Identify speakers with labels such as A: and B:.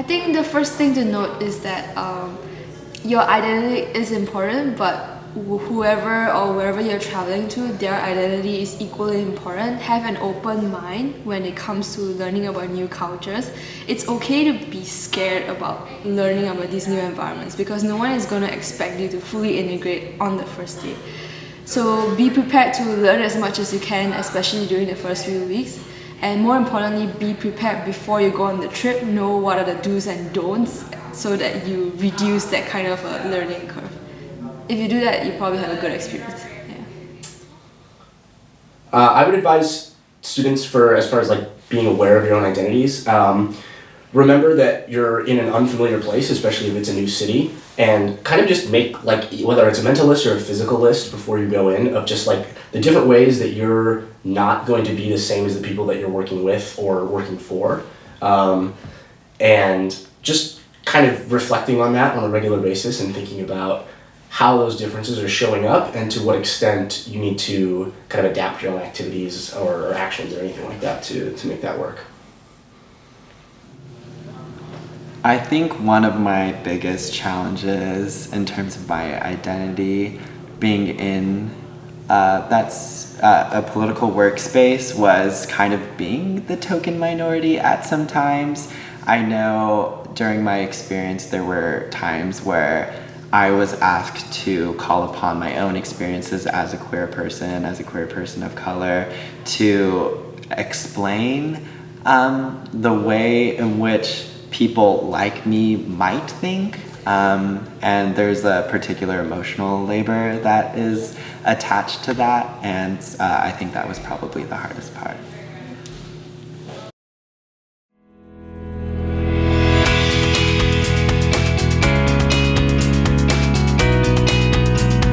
A: I think the first thing to note is that your identity is important, but whoever or wherever you're traveling to, their identity is equally important. Have an open mind when it comes to learning about new cultures. It's okay to be scared about learning about these new environments because no one is going to expect you to fully integrate on the first day. So be prepared to learn as much as you can, especially during the first few weeks. And more importantly, be prepared before you go on the trip. Know what are the do's and don'ts so that you reduce that kind of a learning curve. If you do that, you probably have a good experience. Yeah.
B: I would advise students for as far as like being aware of your own identities. Remember that you're in an unfamiliar place, especially if it's a new city, and kind of just make like whether it's a mental list or a physical list before you go in of just like the different ways that you're not going to be the same as the people that you're working with or working for, and just kind of reflecting on that on a regular basis and thinking about how those differences are showing up and to what extent you need to kind of adapt your own activities or actions or anything like that to make that work.
C: I think one of my biggest challenges in terms of my identity being in that's a political workspace was kind of being the token minority at some times. I know during my experience there were times where I was asked to call upon my own experiences as a queer person of color, to explain the way in which people like me might think. And there's a particular emotional labor that is attached to that, and I think that was probably the hardest part.